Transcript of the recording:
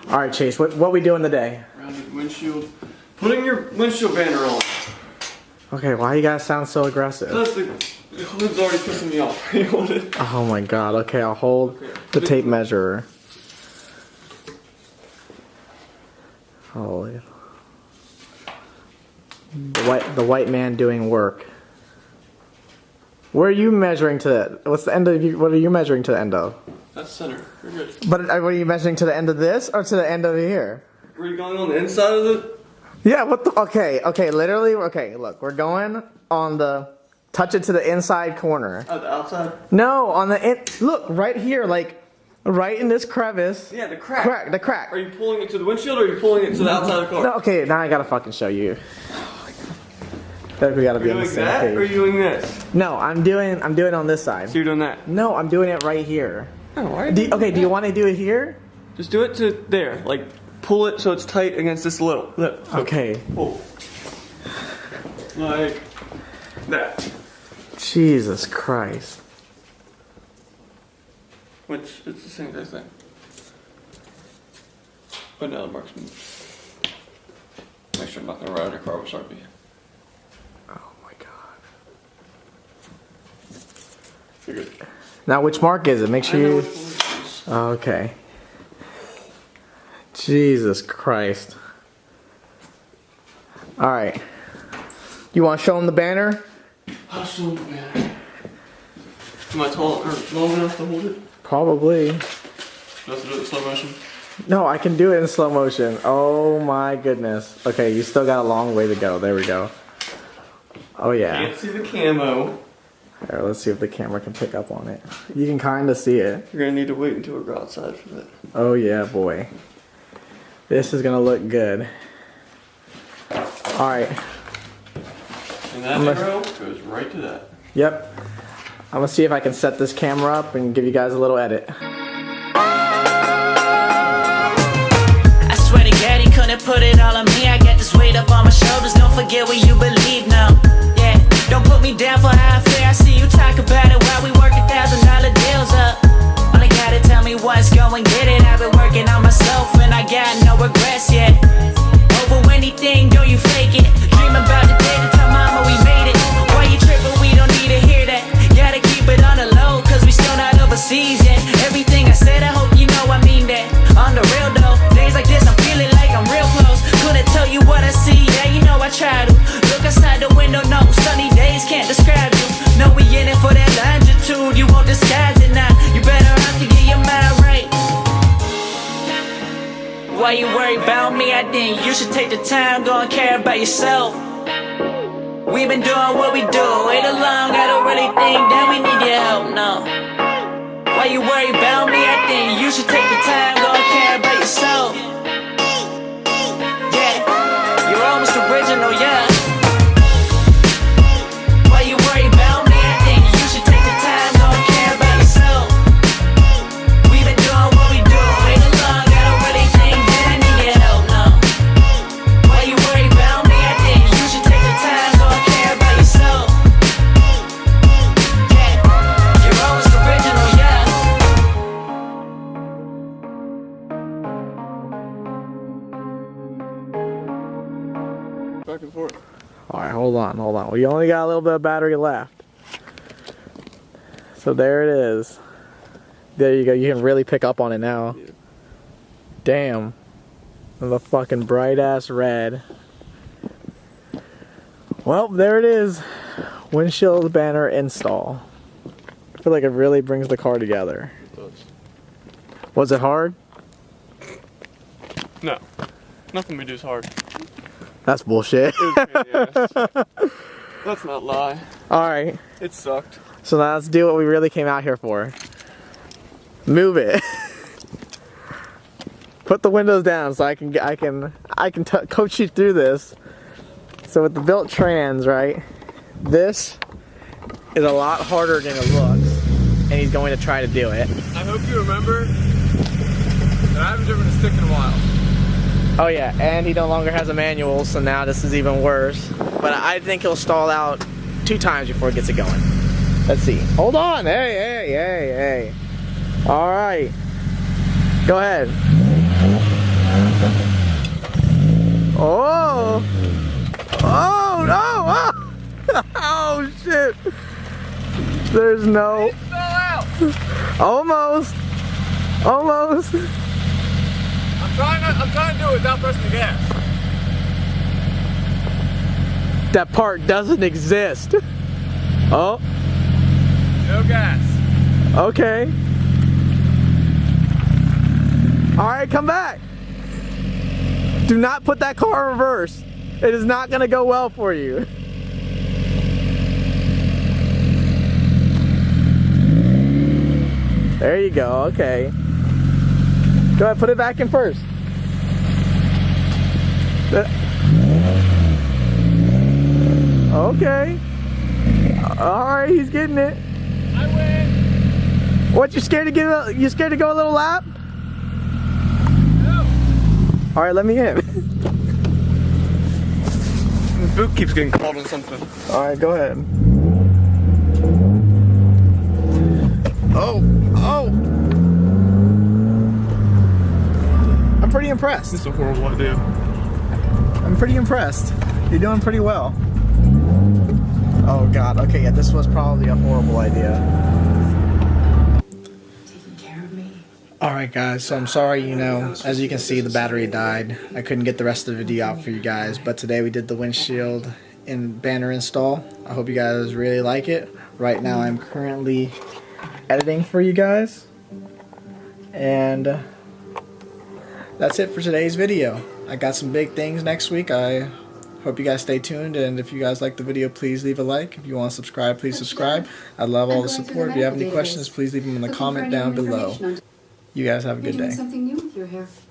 All right, Chase. What we doing today? Rounded windshield. Putting your windshield banner on. Okay, why you guys sound so aggressive? Because the hood's already pissing me off. You want it? Oh my god. Okay, I'll hold the tape measure. Holy. The white man doing work. Where are you measuring to? What's the end of you? What are you measuring to the end of? That's center. You're good. But what are you measuring to the end of this or to the end of here? Were you going on the inside of it? Yeah. What the? Okay. Literally. Okay. Look, we're going on the. Touch it to the inside corner. Oh, the outside? No, on the look right here, like right in this crevice. Yeah, the crack. The crack. Are you pulling it to the windshield or are you pulling it to the outside of the car? No, okay, now I gotta fucking show you. We gotta be on the same page. Or are you doing this? No, I'm doing on this side. So you're doing that? No, I'm doing it right here. Oh, why? Okay, do you want to do it here? Just do it to there. Like pull it so it's tight against this little lip. So okay. Pull. Like that. Jesus Christ. Which it's the same thing. But now the marks move. Make sure I'm not gonna ride your car with Sharpie. Oh my god. You're good. Now which mark is it? Make sure you. Okay. Jesus Christ. Alright. You want to show them the banner? I'll show them the banner. Am I tall or long enough to hold it? Probably. Do I have to do it in slow motion? No, I can do it in slow motion. Oh my goodness. Okay, you still got a long way to go. There we go. Oh yeah. Can't see the camo. Here, let's see if the camera can pick up on it. You can kind of see it. You're gonna need to wait until we go outside for that. Oh yeah, boy. This is gonna look good. Alright. And that arrow goes right to that. Yep. I'm gonna see if I can set this camera up and give you guys a little edit. I swear to God, he couldn't put it all on me. I got this weight up on my shoulders. Don't forget what you believe now. Yeah, don't put me down for how I feel. I see you talk about it while we work $1,000 deals up. Only gotta tell me what's going, get it. I've been working on myself and I got no regrets yet. Over anything, don't you fake it. Dream about the day to tell mama we made it. Why you tripping? We don't need to hear that. Gotta keep it on the low, cause we still not overseas yet. Everything I said, I hope you know I mean that. On the real though, days like this I'm feeling like I'm real close. Couldn't tell you what I see, yeah you know I try to. Look outside the window, no, sunny days can't describe you. No, we in it for that longitude, you won't disguise it now. You better have to get your mind right. Why you worry about me? I think you should take the time, go and care about yourself. We've been doing what we do, way too long, I don't really think that we need your help, no. Why you worry about me? I think you should take the time, go and care about yourself. Yeah, you're almost original, yeah. Why you worry about me? I think you should take the time, go and care about yourself. We've been doing what we do, way too long, I don't really think that I need your help, no. Why you worry about me? I think you should take the time, go and care about yourself. Yeah, you're almost original, yeah. Back and forth. Alright, hold on. We only got a little bit of battery left. So there it is. There you go. You can really pick up on it now. Yeah. Damn. The fucking bright ass red. Well, there it is. Windshield banner install. I feel like it really brings the car together. It does. Was it hard? No. Nothing we do is hard. That's bullshit. It was a pain in the ass. Let's not lie. Alright. It sucked. So now let's do what we really came out here for. Move it. Put the windows down so I can coach you through this. So with the built trans, right? This is a lot harder than it looks, and he's going to try to do it. I hope you remember that I haven't driven a stick in a while. Oh yeah, and he no longer has a manual, so now this is even worse. But I think he'll stall out 2 times before it gets it going. Let's see. Hold on. Hey. All right. Go ahead. Oh! Oh no! Oh, oh shit! There's no. Almost. Almost. I'm trying to do it without pressing the gas. That part doesn't exist. Oh. No gas. Okay. Alright, come back. Do not put that car in reverse. It is not going to go well for you. There you go, okay. Go ahead, put it back in first. Okay. Alright, he's getting it. I win. What, you scared to you scared to go a little lap? No. Alright, let me in. The boot keeps getting caught on something. Alright, go ahead. Oh, oh! I'm pretty impressed. This is a horrible idea. I'm pretty impressed. You're doing pretty well. Oh god, okay, yeah, this was probably a horrible idea. Taking care of me. Alright guys, so I'm sorry, you know, as you can see the battery died. I couldn't get the rest of the video out for you guys, but today we did the windshield and banner install. I hope you guys really like it. Right now I'm currently editing for you guys. And that's it for today's video. I got some big things next week. I hope you guys stay tuned, and if you guys like the video, please leave a like. If you want to subscribe, please subscribe. I love all the support. If you have any questions, please leave them in the comment down below. You guys have a good day. Something new with your hair.